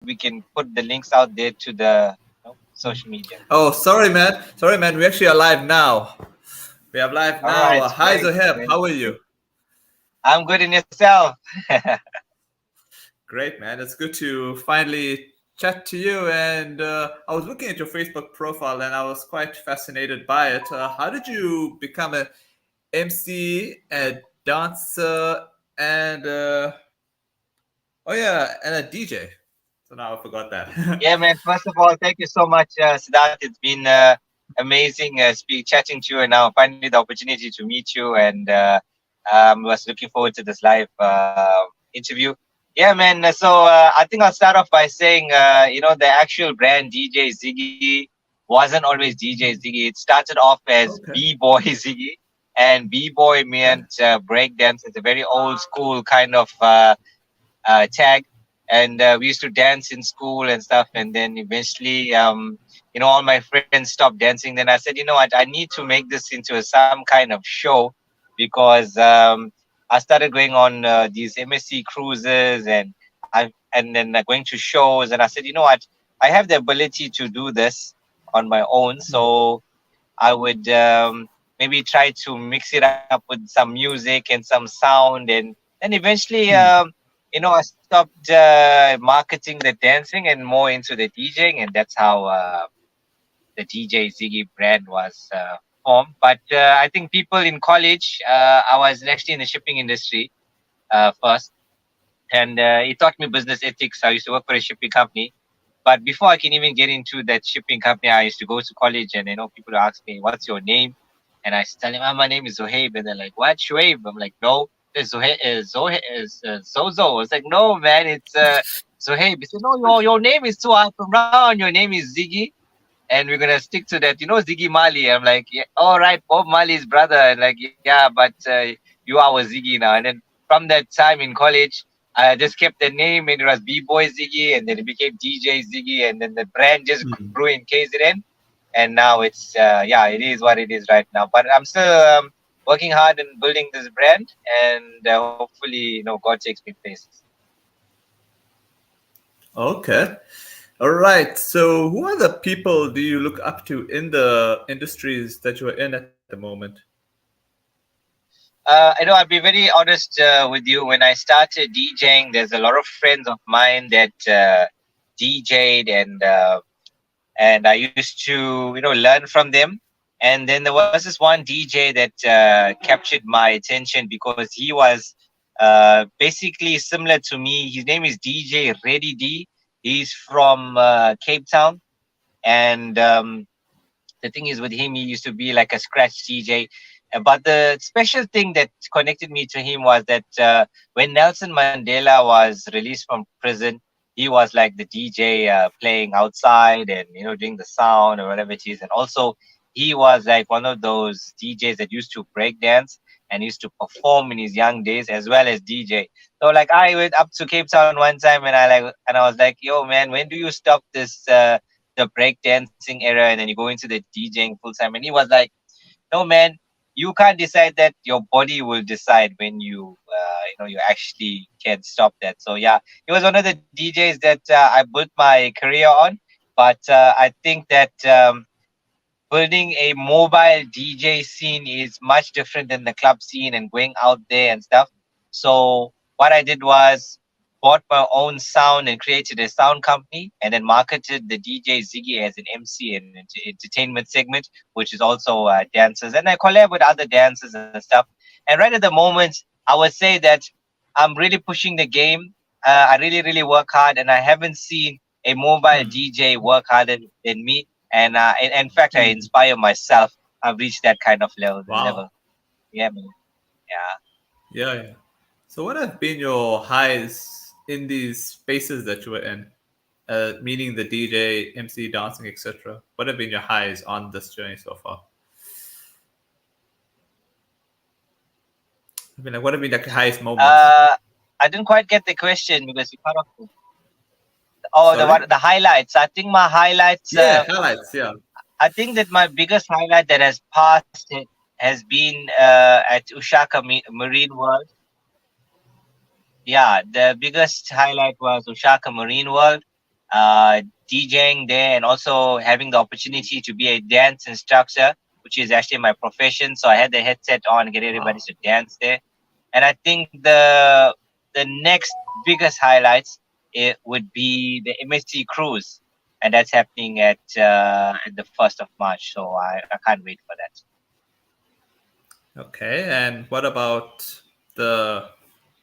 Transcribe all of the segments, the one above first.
we can put the links out there to the social media. Oh, sorry, man. Sorry, man. We actually are live now. We are live All now. right, Hi, great, Zoheb. great, How are you? great. I'm good in yourself. Great, man. It's good to finally chat to you. And I was looking at your Facebook profile, and I was quite fascinated by it. How did you become a MC, a dancer, and oh yeah, and a DJ? So now I forgot that. Yeah, man. First of all, thank you so much, Siddharth. It's been amazing chatting to you, and now finally the opportunity to meet you. And was looking forward to this live interview. Yeah, man. So I think I'll start off by saying, the actual brand DJ Ziggy wasn't always DJ Ziggy. It started off as Okay. B-boy Ziggy, and B-boy Okay. meant breakdance. It's a very old school kind of tag, and we used to dance in school and stuff. And then eventually, all my friends stopped dancing. Then I said, you know what, I need to make this into some kind of show, because I started going on these MSC cruises, and then going to shows. And I said, you know what, I have the ability to do this on my own, so I would maybe try to mix it up with some music and some sound. And then eventually, I stopped marketing the dancing and more into the DJing, and that's how the DJ Ziggy brand was formed. But I think people in college, I was actually in the shipping industry first, and it taught me business ethics. I used to work for a shipping company. But before I can even get into that shipping company, I used to go to college, and people would ask me, "What's your name?" And I used to tell them, "My name is Zoheb," and they're like, "What, Shoaib?" I'm like, "No, it's Zozo." It's like, "No, man, it's Zoheb." He said, "No, your name is too hard to pronounce. Your name is Ziggy, and we're gonna stick to that. You know Ziggy Marley." I'm like, "Yeah, all right, Bob Marley's brother." And like, "Yeah, but you are our Ziggy now." And then from that time in college, I just kept the name, and it was B-Boy Ziggy, and then it became DJ Ziggy, and then the brand just grew in KZN, and now it's it is what it is right now. But I'm still working hard and building this brand, and hopefully, God takes me places. Okay. All right. So, who are the people do you look up to in the industries that you are in at the moment? I'll be very honest with you. When I started DJing, there's a lot of friends of mine that DJ'd, and I used to learn from them. And then there was this one DJ that captured my attention, because he was basically similar to me. His name is DJ Ready D. He's from Cape Town, and the thing is with him, he used to be like a scratch DJ. But the special thing that connected me to him was that when Nelson Mandela was released from prison, he was like the DJ playing outside, and doing the sound or whatever it is. And also, he was like one of those DJs that used to break dance and used to perform in his young days as well as DJ. So like I went up to Cape Town one time, and I was like, "Yo, man, when do you stop this the break dancing era and then you go into the DJing full time?" And he was like, "No, man, you can't decide that. Your body will decide when you actually can stop that." So yeah, he was one of the DJs that I built my career on. But I think that building a mobile DJ scene is much different than the club scene and going out there and stuff. So what I did was bought my own sound and created a sound company, and then marketed the DJ Ziggy as an MC and entertainment segment, which is also dancers. And I collab with other dancers and stuff. And right at the moment, I would say that I'm really pushing the game. I really, really work hard, and I haven't seen a mobile DJ work harder than me. And in fact, I inspire myself. I've reached that kind of level. Wow. Yeah, man. Yeah. Yeah, yeah. So, what have been your highs in these spaces that you were in? Meaning the DJ, MC, dancing, etc. What have been your highs on this journey so far? I mean, like, what have been the highest moments? Uh, I didn't quite get the question because you cut off. Oh, the Sorry? what? The highlights. I think my highlights. Yeah, highlights. Yeah. I think that my biggest highlight that has passed it has been at Ushaka Marine World. Yeah, the biggest highlight was Ushaka Marine World. DJing there, and also having the opportunity to be a dance instructor, which is actually my profession. So I had the headset on, get everybody Wow. to dance there. And I think the next biggest highlights, it would be the MSC cruise, and that's happening at the 1st of March. So I can't wait for that. Okay, and what about the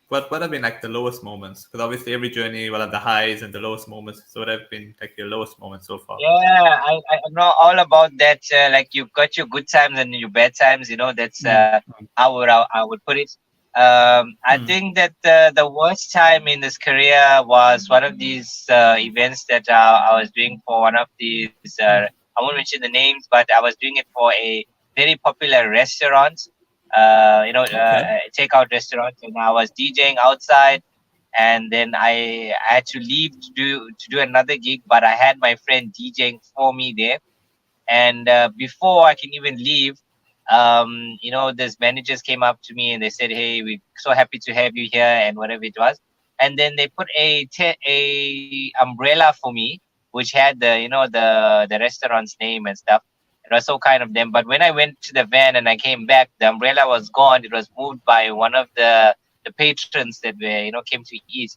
what have been like the lowest moments? Because obviously every journey will have the highs and the lowest moments. So what have been like your lowest moments so far? Yeah, I know all about that. Like you've got your good times and your bad times. That's Mm, how I would put it. I mm, think that the worst time in this career was one of these events that I was doing for one of these. I won't mention the names, but I was doing it for a very popular restaurant. okay. Takeout restaurant, and I was DJing outside, and then I had to leave to do another gig, but I had my friend DJing for me there. And before I can even leave, these managers came up to me and they said, "Hey, we're so happy to have you here," and whatever it was. And then they put a umbrella for me, which had the restaurant's name and stuff. It was so kind of them. But when I went to the van and I came back, the umbrella was gone. It was moved by one of the patrons that were came to eat.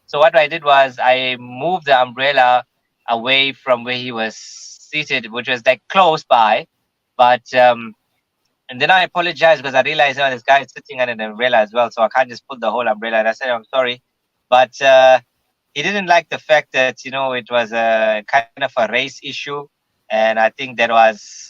So what I did was I moved the umbrella away from where he was seated, which was like close by. But and then I apologized because I realized, this guy is sitting on an umbrella as well, so I can't just pull the whole umbrella. And I said, I'm sorry, but he didn't like the fact that it was a kind of a race issue, and I think that was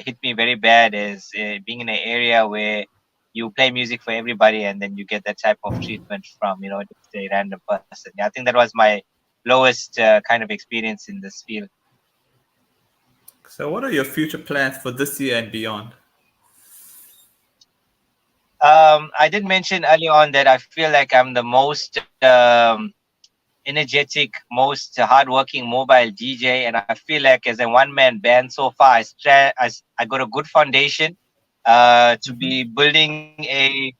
hit me very bad. Is being in an area where you play music for everybody, and then you get that type of treatment from just a random person. Yeah, I think that was my lowest kind of experience in this field. So what are your future plans for this year and beyond? I did mention early on that I feel like I'm the most energetic, most hardworking mobile DJ, and I feel like as a one-man band so far, I got a good foundation to Hmm. be building a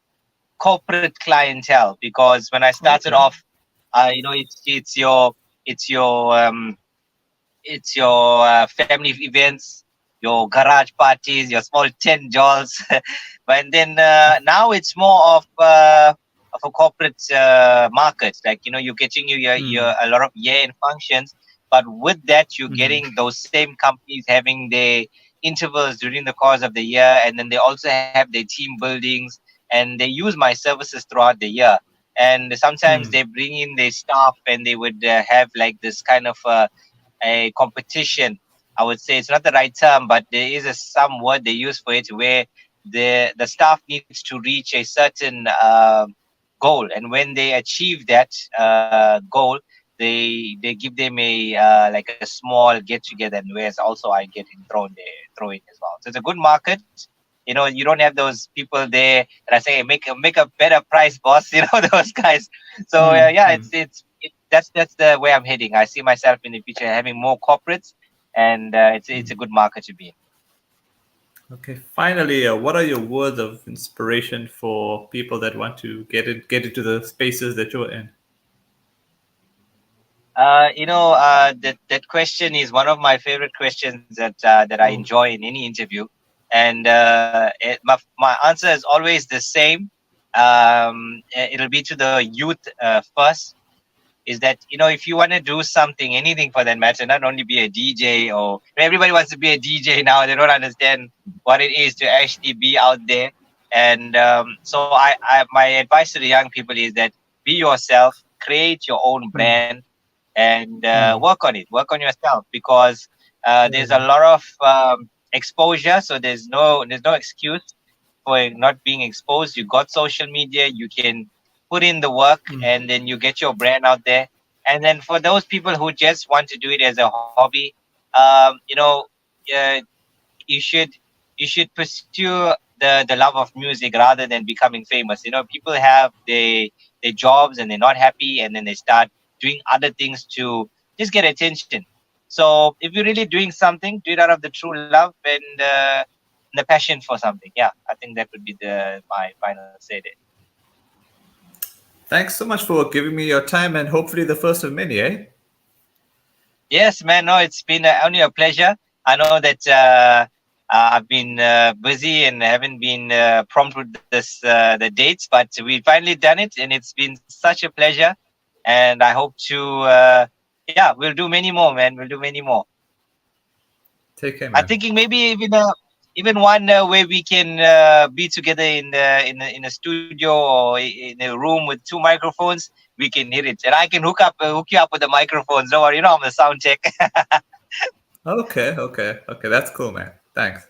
corporate clientele. Because when I started off, Okay. it's your family events, your garage parties, your small tent jolls. But then now it's more of a corporate market. Like you're getting your Mm, a lot of year-end functions, but with that you're hmm, getting those same companies having their intervals during the course of the year, and then they also have their team buildings, and they use my services throughout the year. And sometimes mm, they bring in their staff, and they would have like this kind of a competition. I would say it's not the right term, but there is some word they use for it, where the staff needs to reach a certain goal, and when they achieve that goal, they give them a like a small get together, and whereas also I get in throw in as well. So it's a good market. You don't have those people there that I say, make a better price, boss. Those guys. So mm, yeah, mm. that's the way I'm heading. I see myself in the future having more corporates, and it's a good market to be in. Okay. Finally, what are your words of inspiration for people that want to get into the spaces that you're in? That question is one of my favorite questions that I Oh. enjoy in any interview, and my answer is always the same. It'll be to the youth first. Is that if you want to do something, anything for that matter, not only be a DJ, or everybody wants to be a DJ now. They don't understand what it is to actually be out there. And so my advice to the young people is that be yourself, create your own Mm, brand, and mm. work on it, work on yourself, because there's a Oh. lot of exposure. So there's no excuse for not being exposed. You got social media, you can put in the work, Mm, and then you get your brand out there. And then for those people who just want to do it as a hobby, um, you know, uh, you should you should pursue the love of music rather than becoming famous. People have their jobs and they're not happy, and then they start doing other things to just get attention. So if you're really doing something, do it out of the true love and the passion for something. Yeah, I think that would be the my final say there. Thanks so much for giving me your time and hopefully the first of many, eh? Yes, man. No, it's been only a pleasure. I know that I've been busy and haven't been prompt with the dates, but we finally done it, and it's been such a pleasure. And I hope to, yeah, we'll do many more, man. We'll do many more. Take care, I'm man. thinking maybe even one where we can be together in a studio or in a room with two microphones. We can hit it, and I can hook you up with the microphones. Don't worry, I'm the sound check. Okay, okay, okay. That's cool, man. Thanks.